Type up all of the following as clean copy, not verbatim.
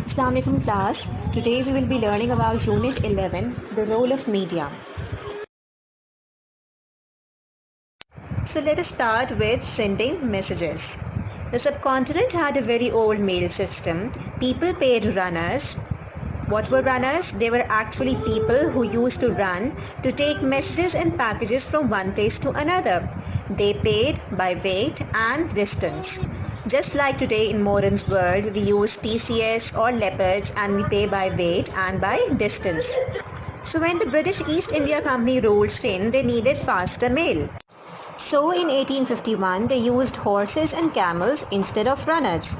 Assalamu alaikum class. Today we will be learning about Unit 11, the role of media. So let us start with sending messages. The subcontinent had a very old mail system. People paid runners. What were runners? They were actually people who used to run to take messages and packages from one place to another. They paid by weight and distance. Just like today in modern's world, we use TCS or leopards and we pay by weight and by distance. So when the British East India Company ruled Sindh, they needed faster mail. So in 1851, they used horses and camels instead of runners.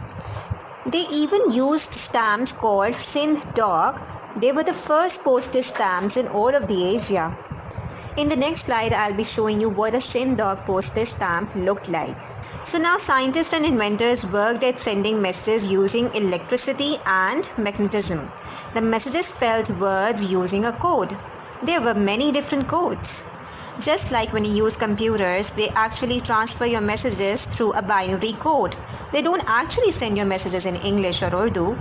They even used stamps called Sindh Dog. They were the first postage stamps in all of the Asia. In the next slide, I'll be showing you what a Sindh Dog postage stamp looked like. So now scientists and inventors worked at sending messages using electricity and magnetism. The messages spelled words using a code. There were many different codes. Just like when you use computers, they actually transfer your messages through a binary code. They don't actually send your messages in English or Urdu.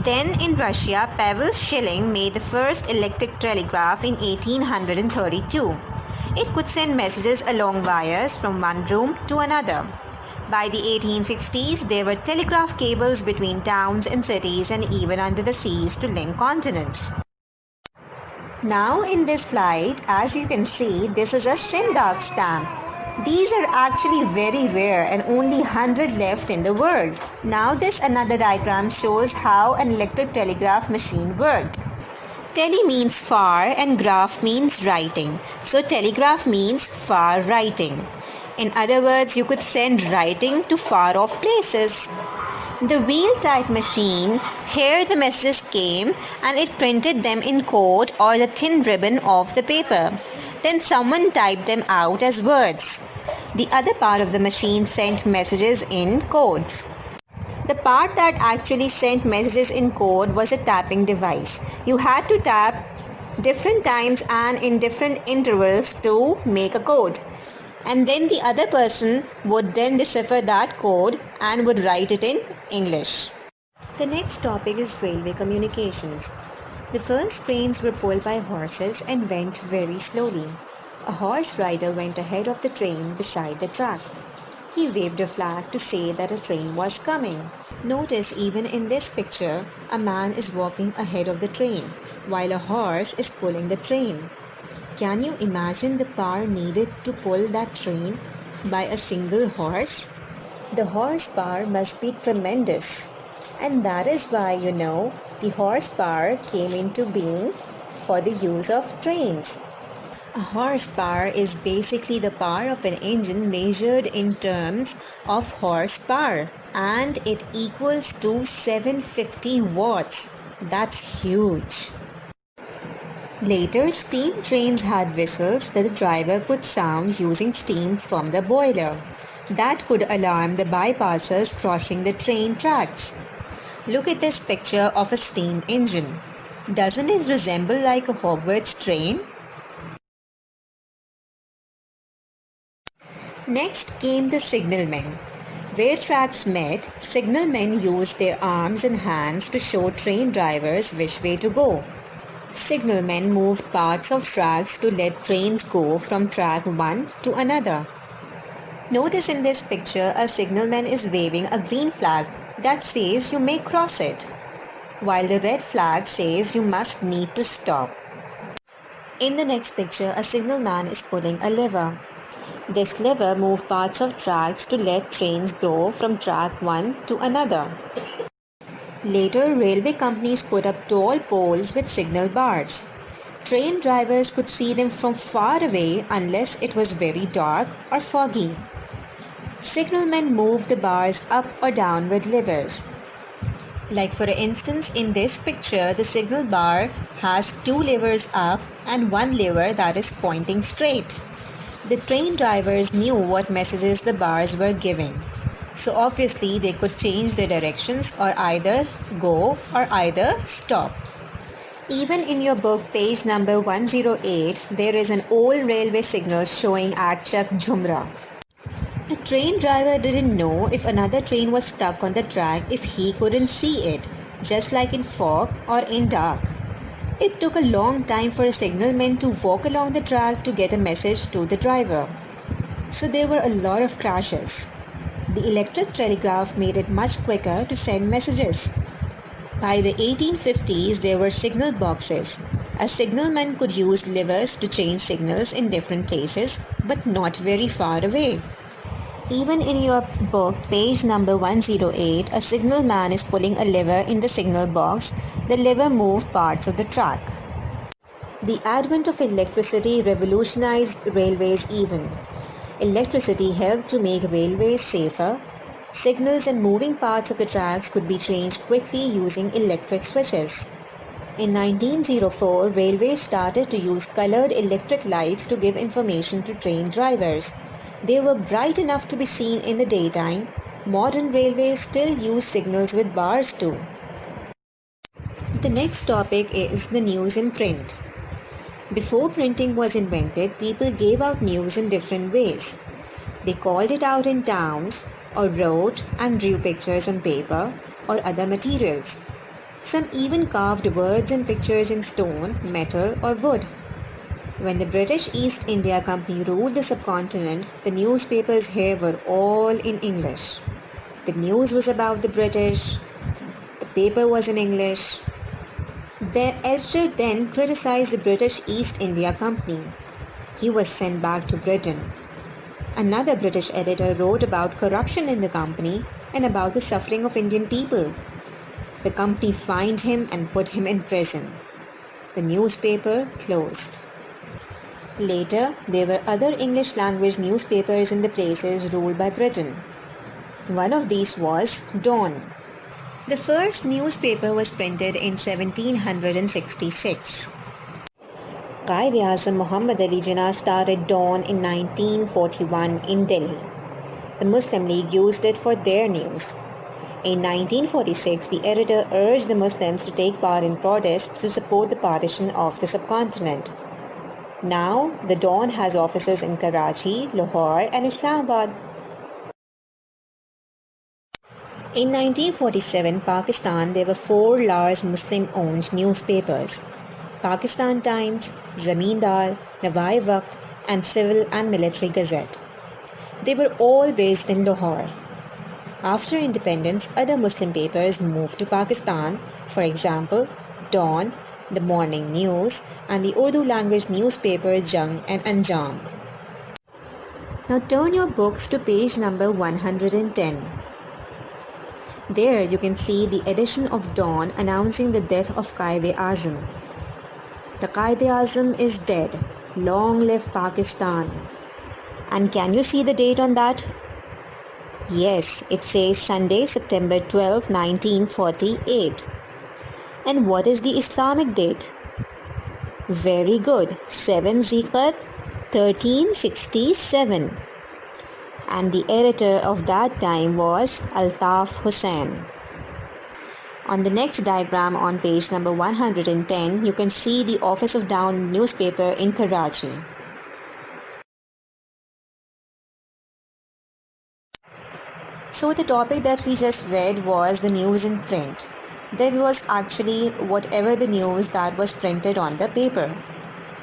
Then in Russia, Pavel Schilling made the first electric telegraph in 1832. It could send messages along wires from one room to another. By the 1860s, there were telegraph cables between towns and cities and even under the seas to link continents. Now in this slide, as you can see, this is a Sindh Dog stamp. These are actually very rare and only 100 left in the world. Now this another diagram shows how an electric telegraph machine worked. Tele means far and graph means writing. So telegraph means far writing. In other words, you could send writing to far off places. The wheel type machine, here the messages came and it printed them in code or the thin ribbon of the paper. Then someone typed them out as words. The other part of the machine sent messages in codes. The part that actually sent messages in code was a tapping device. You had to tap different times and in different intervals to make a code. And then the other person would then decipher that code and would write it in English. The next topic is railway communications. The first trains were pulled by horses and went very slowly. A horse rider went ahead of the train beside the track. He waved a flag to say that a train was coming. Notice even in this picture, a man is walking ahead of the train while a horse is pulling the train. Can you imagine the power needed to pull that train by a single horse? The horsepower must be tremendous. And that is why, the horsepower came into being for the use of trains. A horsepower is basically the power of an engine measured in terms of horsepower. And it equals to 750 watts. That's huge. Later, steam trains had whistles that the driver could sound using steam from the boiler. That could alarm the bypassers crossing the train tracks. Look at this picture of a steam engine. Doesn't it resemble like a Hogwarts train? Next came the signalmen. Where tracks met, signalmen used their arms and hands to show train drivers which way to go. Signalmen moved parts of tracks to let trains go from track one to another. Notice in this picture a signalman is waving a green flag that says you may cross it, while the red flag says you must need to stop. In the next picture, a signalman is pulling a lever. This lever moved parts of tracks to let trains go from track one to another. Later, railway companies put up tall poles with signal bars. Train drivers could see them from far away unless it was very dark or foggy. Signalmen moved the bars up or down with levers. Like for instance, in this picture, the signal bar has two levers up and one lever that is pointing straight. The train drivers knew what messages the bars were giving. So obviously they could change their directions or either go or either stop. Even in your book page number 108, there is an old railway signal showing at Chak Jhumra. A train driver didn't know if another train was stuck on the track if he couldn't see it. just like in fog or in dark. It took a long time for a signalman to walk along the track to get a message to the driver. So there were a lot of crashes. The electric telegraph made it much quicker to send messages. By the 1850s, there were signal boxes. A signalman could use levers to change signals in different places, but not very far away. Even in your book, page number 108, a signalman is pulling a lever in the signal box. The lever moved parts of the track. The advent of electricity revolutionized railways even. Electricity helped to make railways safer. Signals and moving parts of the tracks could be changed quickly using electric switches. In 1904, railways started to use colored electric lights to give information to train drivers. They were bright enough to be seen in the daytime. Modern railways still use signals with bars too. The next topic is the news in print. Before printing was invented, people gave out news in different ways. They called it out in towns, or wrote and drew pictures on paper or other materials. Some even carved words and pictures in stone, metal, or wood. When the British East India Company ruled the subcontinent, the newspapers here were all in English. The news was about the British. The paper was in English. The editor then criticized the British East India Company. He was sent back to Britain. Another British editor wrote about corruption in the company and about the suffering of Indian people. The company fined him and put him in prison. The newspaper closed. Later, there were other English language newspapers in the places ruled by Britain. One of these was Dawn. The first newspaper was printed in 1766. Quaid-e-Azam Muhammad Ali Jinnah started Dawn in 1941 in Delhi. The Muslim League used it for their news. In 1946, the editor urged the Muslims to take part in protests to support the partition of the subcontinent. Now, the Dawn has offices in Karachi, Lahore, and Islamabad. In 1947, Pakistan, there were 4 large Muslim-owned newspapers: Pakistan Times, Zamindar, Nawai-Waqt, and Civil and Military Gazette. They were all based in Lahore. After independence, other Muslim papers moved to Pakistan, for example, Dawn, the Morning News, and the Urdu language newspaper Jang and Anjam. Now turn your books to page number 110. There you can see the edition of Dawn announcing the death of Quaid-e-Azam. The Quaid-e-Azam is dead. Long live Pakistan. And can you see the date on that? Yes, it says Sunday, September 12, 1948. And what is the Islamic date? Very good, 7 Ziqat 1367. And the editor of that time was Altaf Hussain. On the next diagram on page number 110, you can see the office of Dawn newspaper in Karachi. So the topic that we just read was the news in print. That was actually whatever the news that was printed on the paper.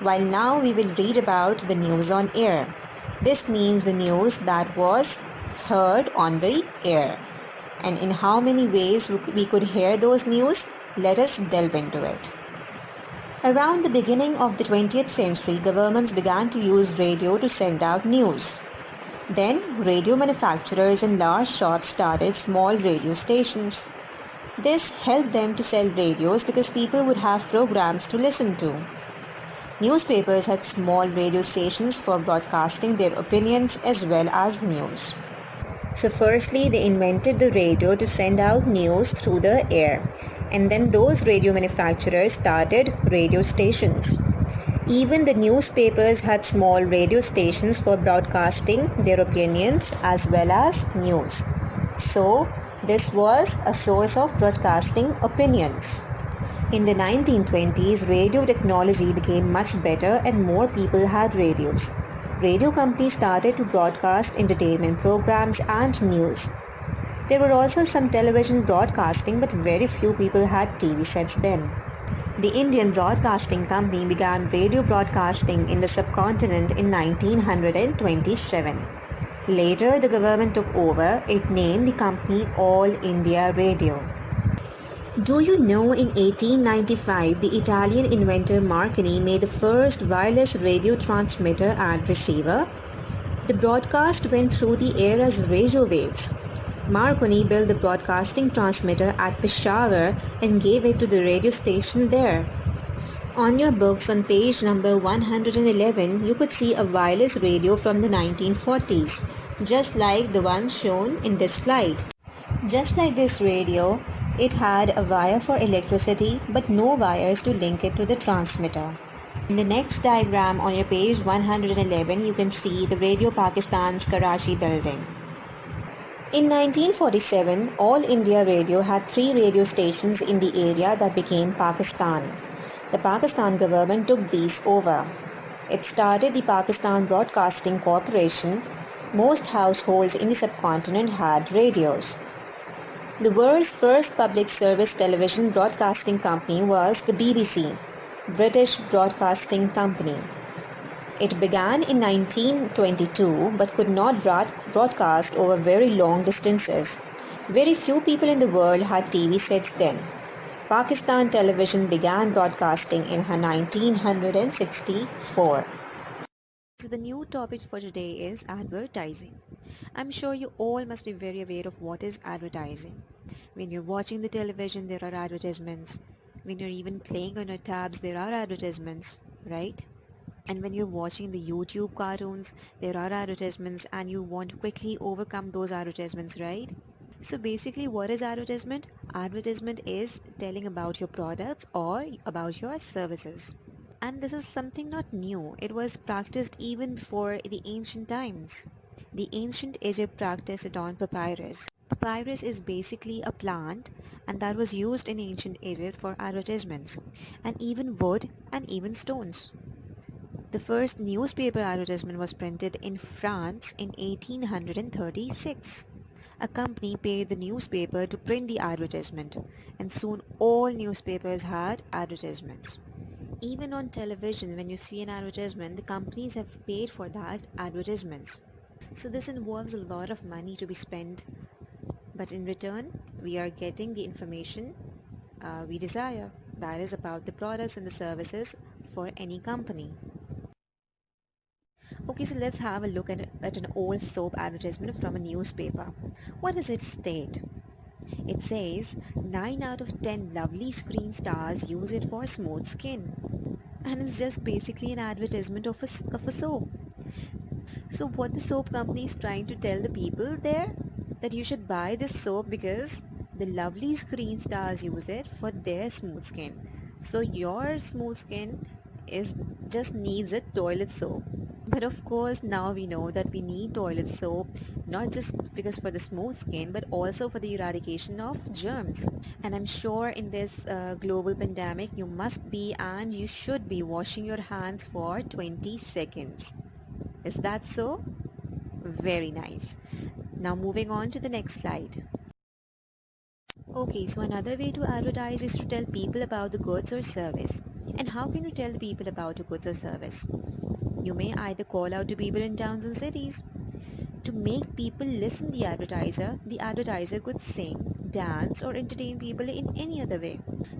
While now we will read about the news on air. This means the news that was heard on the air. And in how many ways we could hear those news, let us delve into it. Around the beginning of the 20th century, governments began to use radio to send out news. Then, radio manufacturers and large shops started small radio stations. This helped them to sell radios because people would have programs to listen to. Newspapers had small radio stations for broadcasting their opinions as well as news. So firstly, they invented the radio to send out news through the air, and then those radio manufacturers started radio stations. Even the newspapers had small radio stations for broadcasting their opinions as well as news. So this was a source of broadcasting opinions. In the 1920s, radio technology became much better and more people had radios. Radio companies started to broadcast entertainment programs and news. There were also some television broadcasting, but very few people had TV sets then. The Indian Broadcasting Company began radio broadcasting in the subcontinent in 1927. Later, the government took over. It named the company All India Radio. Do you know in 1895 the Italian inventor Marconi made the first wireless radio transmitter and receiver? The broadcast went through the air as radio waves. Marconi built the broadcasting transmitter at Peshawar and gave it to the radio station there. On your books on page number 111, you could see a wireless radio from the 1940s, just like the one shown in this slide. Just like this radio, it had a wire for electricity but no wires to link it to the transmitter. In the next diagram on your page 111, you can see the Radio Pakistan's Karachi building. In 1947, All India Radio had 3 radio stations in the area that became Pakistan. The Pakistan government took these over. It started the Pakistan Broadcasting Corporation. Most households in the subcontinent had radios. The world's first public service television broadcasting company was the BBC, British Broadcasting Company. It began in 1922 but could not broadcast over very long distances. Very few people in the world had TV sets then. Pakistan Television began broadcasting in 1964. So the new topic for today is advertising. I'm sure you all must be very aware of what is advertising. When you're watching the television, there are advertisements. When you're even playing on your tabs, there are advertisements, right? And when you're watching the YouTube cartoons, there are advertisements and you want to quickly overcome those advertisements, right? So basically, what is advertisement? Advertisement is telling about your products or about your services. And this is something not new. It was practiced even before the ancient times. The ancient Egypt practiced it on papyrus. Papyrus is basically a plant and that was used in ancient Egypt for advertisements, and even wood and even stones. The first newspaper advertisement was printed in France in 1836. A company paid the newspaper to print the advertisement, and soon all newspapers had advertisements. Even on television, when you see an advertisement, the companies have paid for that advertisements. So this involves a lot of money to be spent, but in return, we are getting the information we desire. That is about the products and the services for any company. Okay, so let's have a look at an old soap advertisement from a newspaper. What does it state? It says 9 out of 10 lovely screen stars use it for smooth skin. And it's just basically an advertisement of a soap. So what the soap company is trying to tell the people there? That you should buy this soap because the lovely screen stars use it for their smooth skin. So your smooth skin just needs a toilet soap. But of course, now we know that we need toilet soap not just because for the smooth skin but also for the eradication of germs. And I'm sure in this global pandemic you must be and you should be washing your hands for 20 seconds. Is that so? Very nice. Now moving on to the next slide. Okay, so another way to advertise is to tell people about the goods or service. And how can you tell the people about a goods or service? You may either call out to people in towns and cities. To make people listen the advertiser could sing, dance or entertain people in any other way.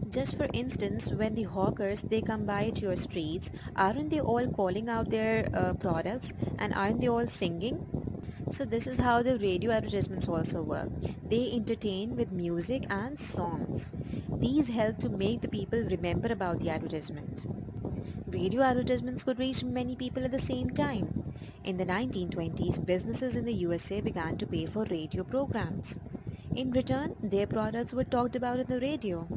Just for instance, when the hawkers they come by to your streets, aren't they all calling out their products and aren't they all singing? So this is how the radio advertisements also work. They entertain with music and songs. These help to make the people remember about the advertisement. Radio advertisements could reach many people at the same time. In the 1920s, businesses in the USA began to pay for radio programs. In return, their products were talked about on the radio.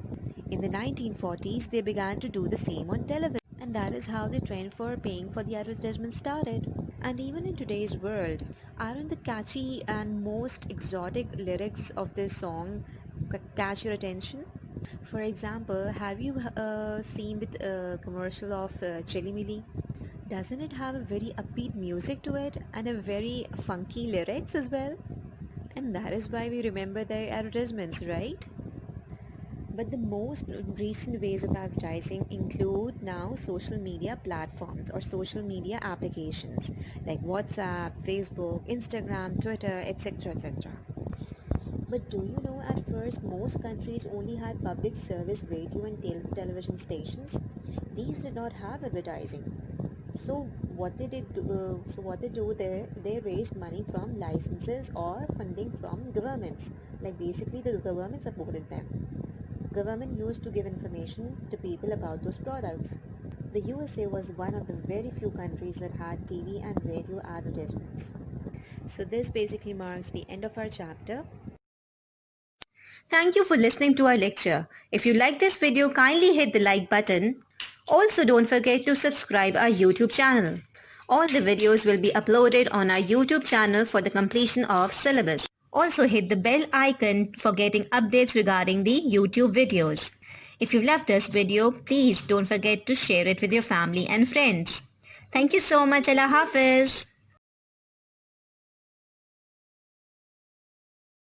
In the 1940s, they began to do the same on television. And that is how the trend for paying for the advertisement started. And even in today's world, aren't the catchy and most exotic lyrics of this song catch your attention? For example, have you seen the commercial of Chili Milli? Doesn't it have a very upbeat music to it and a very funky lyrics as well? And that is why we remember their advertisements, right? But the most recent ways of advertising include now social media platforms or social media applications like WhatsApp, Facebook, Instagram, Twitter, etc. etc. But do you know at first most countries only had public service radio and television stations? These did not have advertising. So what they do there, they raised money from licenses or funding from governments. Like basically the government supported them. Government used to give information to people about those products. The USA was one of the very few countries that had TV and radio advertisements. So this basically marks the end of our chapter. Thank you for listening to our lecture. If you like this video, kindly hit the like button. Also, don't forget to subscribe our YouTube channel. All the videos will be uploaded on our YouTube channel for the completion of syllabus. Also, hit the bell icon for getting updates regarding the YouTube videos. If you loved this video, please don't forget to share it with your family and friends. Thank you so much. Allah Hafiz.